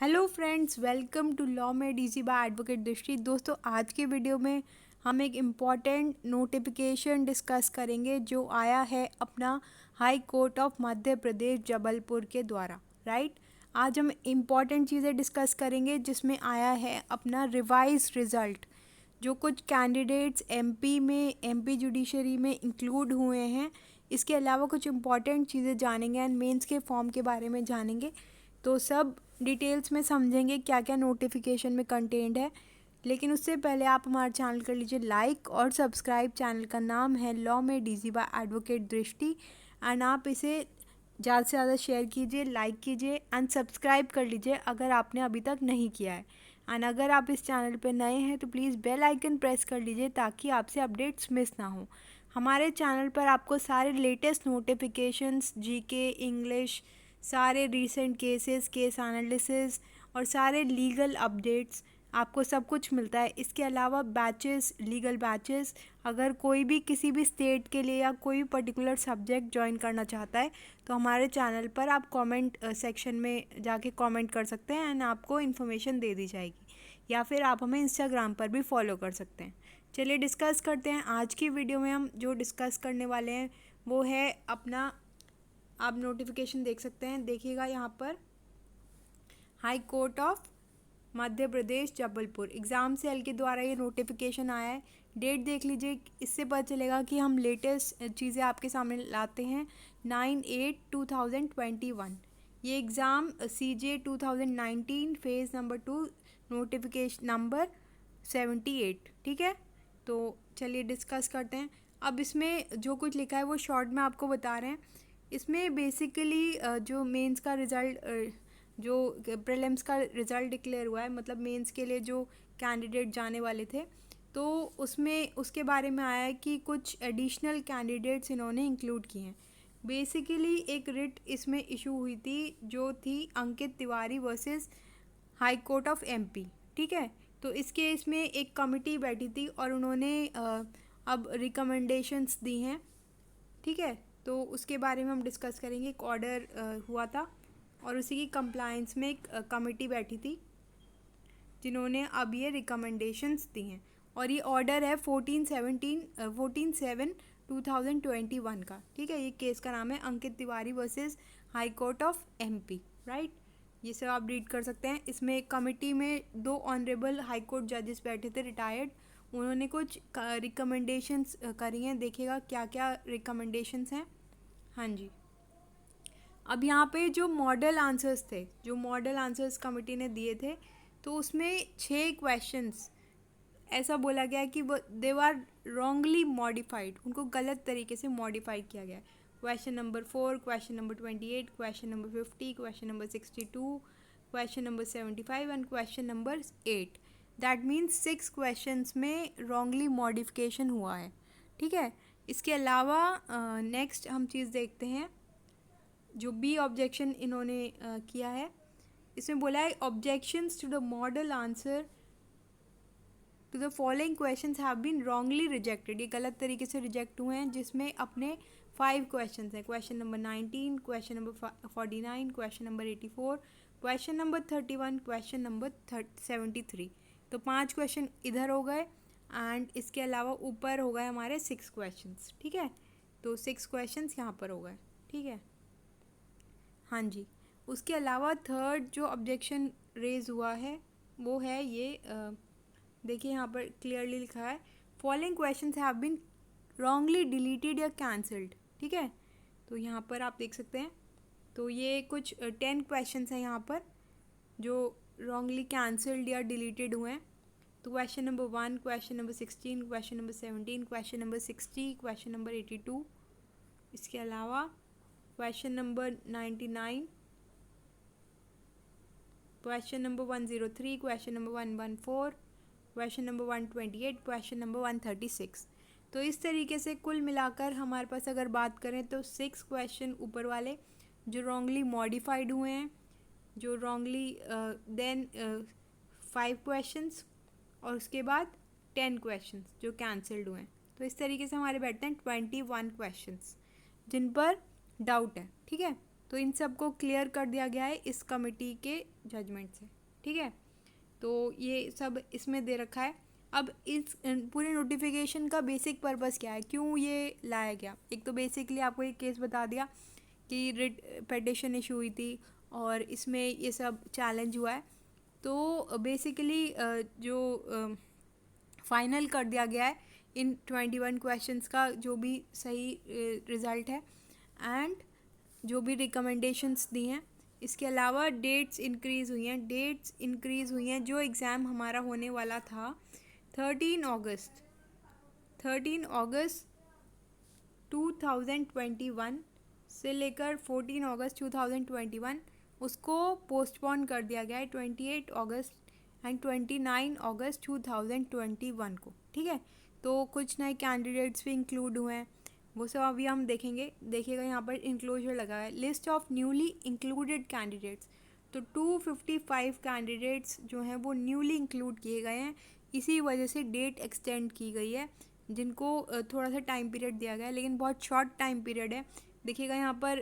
Hello friends, welcome to law made easy by advocate Drishti. दोस्तों, आज के वीडियो में हम एक इम्पॉर्टेंट नोटिफिकेशन डिस्कस करेंगे जो आया है अपना high court of Madhya Pradesh Jabalpur के द्वारा। राइट, आज हम इम्पॉर्टेंट चीज़ें डिस्कस करेंगे जिसमें आया है अपना रिवाइज रिज़ल्ट। जो कुछ कैंडिडेट्स एमपी जुडिशरी में इंक्लूड हुए हैं, इसके अलावा कुछ इम्पॉर्टेंट चीज़ें जानेंगे एंड मेंस के फॉर्म के बारे में जानेंगे। तो सब डिटेल्स में समझेंगे क्या क्या नोटिफिकेशन में कंटेंट है। लेकिन उससे पहले आप हमारा चैनल कर लीजिए लाइक और सब्सक्राइब। चैनल का नाम है law made easy by advocate Drishti and आप इसे ज़्यादा से ज़्यादा शेयर कीजिए, लाइक कीजिए एंड सब्सक्राइब कर लीजिए अगर आपने अभी तक नहीं किया है। एंड अगर आप इस चैनल पर नए हैं तो प्लीज़ बेल आइकन प्रेस कर लीजिए ताकि आपसे अपडेट्स मिस ना हो। हमारे चैनल पर आपको सारे लेटेस्ट नोटिफिकेशंस, जीके, इंग्लिश, सारे रीसेंट केसेस, केस एनालिसिस और सारे लीगल अपडेट्स आपको सब कुछ मिलता है। इसके अलावा बैचेस, लीगल बैचेस, अगर कोई भी किसी भी स्टेट के लिए या कोई भी पर्टिकुलर सब्जेक्ट ज्वाइन करना चाहता है तो हमारे चैनल पर आप कमेंट सेक्शन में जाके कमेंट कर सकते हैं एंड आपको इन्फॉर्मेशन दे दी जाएगी, या फिर आप हमें इंस्टाग्राम पर भी फॉलो कर सकते हैं। चलिए डिस्कस करते हैं। आज की वीडियो में हम जो डिस्कस करने वाले हैं वो है अपना, आप नोटिफिकेशन देख सकते हैं, देखिएगा यहाँ पर high court of Madhya Pradesh Jabalpur exam cell के द्वारा ये नोटिफिकेशन आया है। डेट देख लीजिए, इससे पता चलेगा कि हम लेटेस्ट चीज़ें आपके सामने लाते हैं। 9/8/2021 ये exam CJ 2019 phase number 2 notification number 78। ठीक है, तो चलिए डिस्कस करते हैं। अब इसमें जो कुछ लिखा है वो शॉर्ट में आपको बता रहे हैं। इसमें बेसिकली जो मेंस का रिज़ल्ट, जो प्रीलिम्स का रिज़ल्ट डिक्लेयर हुआ है, मतलब मेंस के लिए जो कैंडिडेट जाने वाले थे, तो उसमें उसके बारे में आया है कि कुछ एडिशनल कैंडिडेट्स इन्होंने इंक्लूड किए हैं। बेसिकली एक रिट इसमें इशू हुई थी जो थी Ankit Tiwari versus high court of MP। ठीक है, तो इस केस में एक कमिटी बैठी थी और उन्होंने अब रिकमेंडेशंस दी हैं। ठीक है, तो उसके बारे में हम डिस्कस करेंगे। एक ऑर्डर हुआ था और उसी की कंप्लायंस में एक कमेटी बैठी थी जिन्होंने अब ये रिकमेंडेशंस दी हैं। और ये ऑर्डर है 14/7/2021 का। ठीक है, ये केस का नाम है Ankit Tiwari versus high court of MP। Right, ये सब आप रीड कर सकते हैं। इसमें कमेटी में 2 ऑनरेबल हाई कोर्ट जजेस बैठे थे, रिटायर्ड। उन्होंने कुछ रिकमेंडेशंस करी हैं, देखिएगा क्या क्या रिकमेंडेशंस हैं। हाँ जी, अब यहाँ पे जो मॉडल आंसर्स थे, जो मॉडल आंसर्स कमेटी ने दिए थे, तो उसमें 6 क्वेश्चंस ऐसा बोला गया कि वो दे आर रॉन्गली मॉडिफाइड, उनको गलत तरीके से मॉडिफाई किया गया है। Question number 4, question number 28, question number 50, question number 62, question number 75 and question number 8। That means 6 questions में रॉन्गली मॉडिफिकेशन हुआ है। ठीक है, इसके अलावा नेक्स्ट हम चीज़ देखते हैं, जो बी ऑब्जेक्शन इन्होंने किया है। इसमें बोला है objections to the model answer to the following questions have been wrongly rejected. ये गलत तरीके से रिजेक्ट हुए हैं, जिसमें अपने 5 क्वेश्चंस हैं। Question number 19, question number 49, question number 84, question number 31, question number 73। तो 5 क्वेश्चन इधर हो गए एंड इसके अलावा ऊपर हो गए हमारे 6 क्वेश्चंस। ठीक है, तो 6 क्वेश्चंस यहाँ पर हो गए। ठीक है, हाँ जी, उसके अलावा थर्ड जो ऑब्जेक्शन रेज हुआ है वो है ये, देखिए यहाँ पर क्लियरली लिखा है following questions have been wrongly deleted या कैंसल्ड। ठीक है, तो यहाँ पर आप देख सकते हैं, तो ये कुछ 10 क्वेश्चंस हैं यहाँ पर जो रॉन्गली कैंसल्ड या डिलीटेड हुए हैं। तो question number 1, question number 16, question number 17, question number 60, question number 82, इसके अलावा question number 99, question number 103, question number 114, question number 128, question number 136। तो इस तरीके से कुल मिलाकर हमारे पास अगर बात करें तो 6 क्वेश्चन ऊपर वाले जो रॉन्गली मॉडिफाइड हुए हैं, जो रॉन्गली देन 5 क्वेश्चंस और उसके बाद 10 क्वेश्चंस जो कैंसल्ड हुए हैं। तो इस तरीके से हमारे बैठते हैं 21 क्वेश्चंस जिन पर डाउट है। ठीक है, तो इन सब को क्लियर कर दिया गया है इस कमेटी के जजमेंट से, ठीक है। तो ये सब इसमें दे रखा है। अब इस पूरे नोटिफिकेशन का बेसिक पर्पस क्या है, क्यों ये लाया गया। एक तो बेसिकली आपको एक केस बता दिया कि रिट पेटिशन इशू हुई थी और इसमें ये सब चैलेंज हुआ है। तो बेसिकली जो फाइनल कर दिया गया है इन 21 क्वेश्चंस का जो भी सही रिज़ल्ट है एंड जो भी रिकमेंडेशंस दी हैं। इसके अलावा डेट्स इंक्रीज़ हुई हैं जो एग्ज़ाम हमारा होने वाला था 13 अगस्त 2021 से लेकर 14 अगस्त 2021 उसको पोस्टपोन कर दिया गया है 28 अगस्त एंड 29 अगस्त 2021 को, ठीक है। तो कुछ नए कैंडिडेट्स भी इंक्लूड हुए हैं, वो सब अभी हम देखेंगे। देखिएगा यहाँ पर इंक्लोजर लगा है, list of newly included candidates. तो 255 कैंडिडेट्स जो हैं वो न्यूली इंक्लूड किए गए हैं, इसी वजह से डेट एक्सटेंड की गई है, जिनको थोड़ा सा टाइम पीरियड दिया गया है, लेकिन बहुत शॉर्ट टाइम पीरियड है। देखिएगा यहाँ पर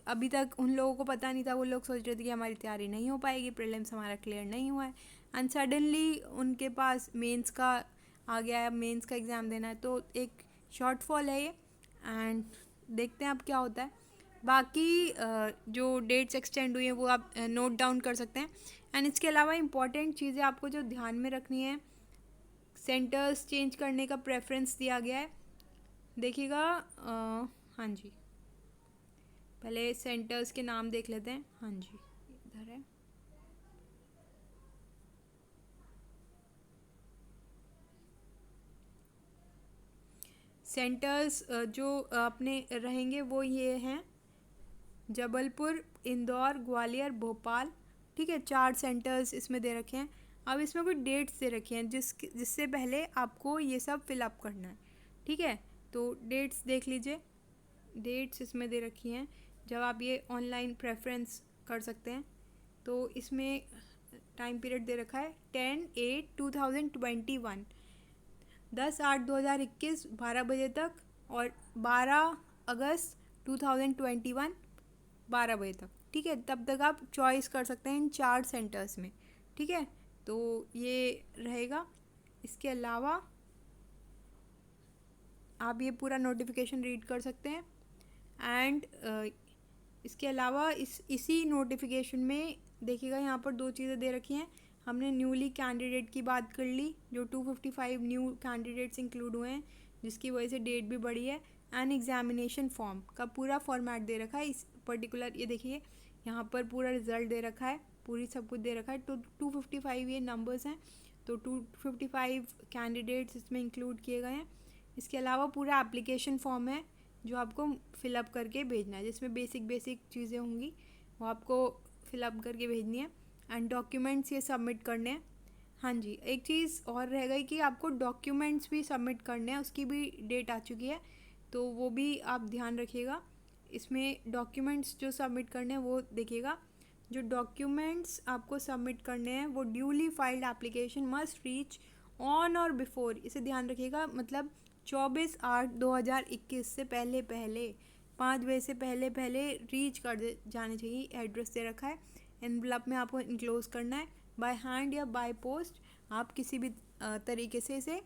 अभी तक उन लोगों को पता नहीं था, वो लोग सोच रहे थे कि हमारी तैयारी नहीं हो पाएगी, प्रीलिम्स हमारा क्लियर नहीं हुआ है, एंड सडनली उनके पास मेंस का आ गया है, मेंस का एग्ज़ाम देना है। तो एक शॉर्टफॉल है ये, एंड देखते हैं अब क्या होता है। बाकी जो डेट्स एक्सटेंड हुई हैं वो आप नोट डाउन कर सकते हैं। एंड इसके अलावा इम्पॉर्टेंट चीज़ें आपको जो ध्यान में रखनी है, सेंटर्स चेंज करने का प्रेफरेंस दिया गया है। देखिएगा हाँ जी, पहले सेंटर्स के नाम देख लेते हैं। हाँ जी, इधर है। सेंटर्स जो अपने रहेंगे वो ये हैं, जबलपुर, इंदौर, ग्वालियर, भोपाल, ठीक है। 4 सेंटर्स इसमें दे रखे हैं। अब इसमें कुछ डेट्स दे रखे हैं जिससे पहले आपको ये सब फिलअप करना है, ठीक है। तो डेट्स देख लीजिए, डेट्स इसमें दे रखी हैं जब आप ये ऑनलाइन प्रेफरेंस कर सकते हैं। तो इसमें टाइम पीरियड दे रखा है 10/8/2021, 10/8/2021 12 बजे तक, और 12 अगस्त 2021 12 बजे तक, ठीक है। तब तक आप चॉइस कर सकते हैं इन 4 सेंटर्स में, ठीक है। तो ये रहेगा। इसके अलावा आप ये पूरा नोटिफिकेशन रीड कर सकते हैं। एंड इसके अलावा इसी नोटिफिकेशन में देखिएगा यहाँ पर 2 चीज़ें दे रखी हैं। हमने न्यूली कैंडिडेट की बात कर ली, जो 255 न्यू कैंडिडेट्स इंक्लूड हुए हैं, जिसकी वजह से डेट भी बढ़ी है। एंड एग्जामिनेशन फॉर्म का पूरा फॉर्मेट दे रखा है इस पर्टिकुलर, ये देखिए यहाँ पर पूरा रिजल्ट दे रखा है, पूरी सब कुछ दे रखा है। तो 255 ये नंबर्स हैं, तो 255 कैंडिडेट्स इसमें इंक्लूड किए गए हैं। इसके अलावा पूरा एप्लीकेशन फॉर्म है जो आपको फिलअप करके भेजना है, जिसमें बेसिक चीज़ें होंगी वो आपको फिलअप करके भेजनी है। एंड डॉक्यूमेंट्स ये सबमिट करने हैं। हाँ जी, एक चीज़ और रह गई कि आपको डॉक्यूमेंट्स भी सबमिट करने हैं, उसकी भी डेट आ चुकी है, तो वो भी आप ध्यान रखिएगा। इसमें डॉक्यूमेंट्स जो सबमिट करने हैं वो देखिएगा। जो डॉक्यूमेंट्स आपको सबमिट करने हैं वो duly filed application must reach on और बिफोर, इसे ध्यान रखिएगा, मतलब 24/8/2021 से पहले 5 बजे से पहले रीच कर जाने चाहिए। एड्रेस दे रखा है, एनवलप में आपको इनक्लोज करना है, बाय हैंड या बाय पोस्ट आप किसी भी तरीके से इसे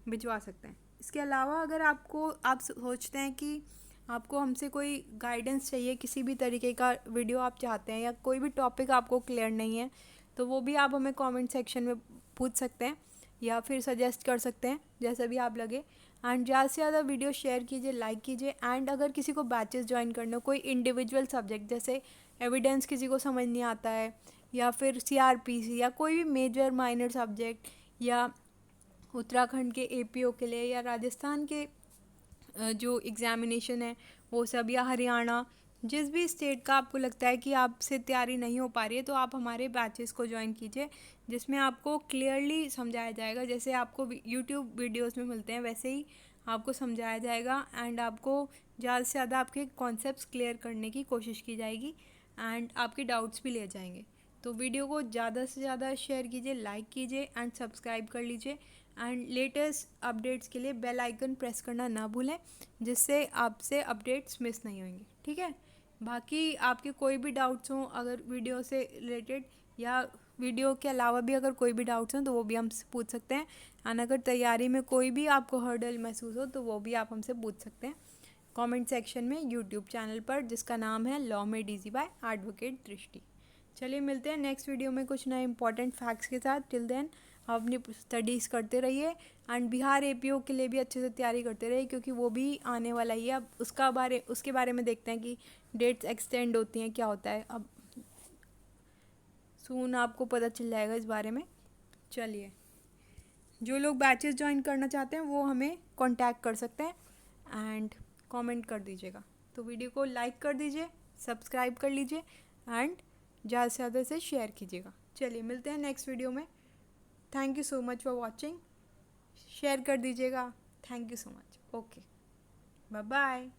भिजवा सकते हैं। इसके अलावा अगर आप सोचते हैं कि आपको हमसे कोई गाइडेंस चाहिए, किसी भी तरीके का वीडियो आप चाहते हैं, या कोई भी टॉपिक आपको क्लियर नहीं है, तो वो भी आप हमें कमेंट सेक्शन में पूछ सकते हैं या फिर सजेस्ट कर सकते हैं, जैसा भी आप लगे। एंड ज़्यादा से ज़्यादा वीडियो शेयर कीजिए, लाइक कीजिए। एंड अगर किसी को बैचेस ज्वाइन करना हो, कोई इंडिविजुअल सब्जेक्ट जैसे एविडेंस किसी को समझ नहीं आता है, या फिर CRPC, या कोई भी मेजर माइनर सब्जेक्ट, या उत्तराखंड के APO के लिए, या राजस्थान के जो एग्ज़ामिनेशन है वो सब, या हरियाणा, जिस भी स्टेट का आपको लगता है कि आपसे तैयारी नहीं हो पा रही है, तो आप हमारे बैचेस को ज्वाइन कीजिए, जिसमें आपको क्लियरली समझाया जाएगा। जैसे आपको यूट्यूब वीडियोस में मिलते हैं वैसे ही आपको समझाया जाएगा, एंड आपको ज़्यादा से ज़्यादा आपके कॉन्सेप्ट्स क्लियर करने की कोशिश की जाएगी, एंड आपके डाउट्स भी लिए जाएंगे। तो वीडियो को ज़्यादा से ज़्यादा शेयर कीजिए, लाइक कीजिए एंड सब्सक्राइब कर लीजिए। एंड लेटेस्ट अपडेट्स के लिए बेल आइकन प्रेस करना ना भूलें, जिससे आपसे अपडेट्स मिस नहीं होंगी, ठीक है। बाकी आपके कोई भी डाउट्स हों अगर वीडियो से रिलेटेड या वीडियो के अलावा भी अगर कोई भी डाउट्स हों तो वो भी हमसे पूछ सकते हैं। एंड अगर तैयारी में कोई भी आपको हर्डल महसूस हो तो वो भी आप हमसे पूछ सकते हैं कमेंट सेक्शन में यूट्यूब चैनल पर, जिसका नाम है लॉ में डीजी बाय एडवोकेट दृष्टि। चलिए मिलते हैं नेक्स्ट वीडियो में कुछ नए इंपॉर्टेंट फैक्ट्स के साथ। टिल देन आप अपनी स्टडीज़ करते रहिए एंड बिहार एपीओ के लिए भी अच्छे से तैयारी करते रहिए, क्योंकि वो भी आने वाला ही है। अब उसके बारे में देखते हैं कि डेट्स एक्सटेंड होती हैं, क्या होता है। अब सून आपको पता चल जाएगा इस बारे में। चलिए, जो लोग बैचेस ज्वाइन करना चाहते हैं वो हमें कांटेक्ट कर सकते हैं एंड कमेंट कर दीजिएगा। तो वीडियो को लाइक कर दीजिए, सब्सक्राइब कर लीजिए एंड ज़्यादा से ज़्यादा से शेयर कीजिएगा। चलिए मिलते हैं नेक्स्ट वीडियो में। Thank you so much for watching. Share कर दीजिएगा। Thank you so much. Okay, bye bye.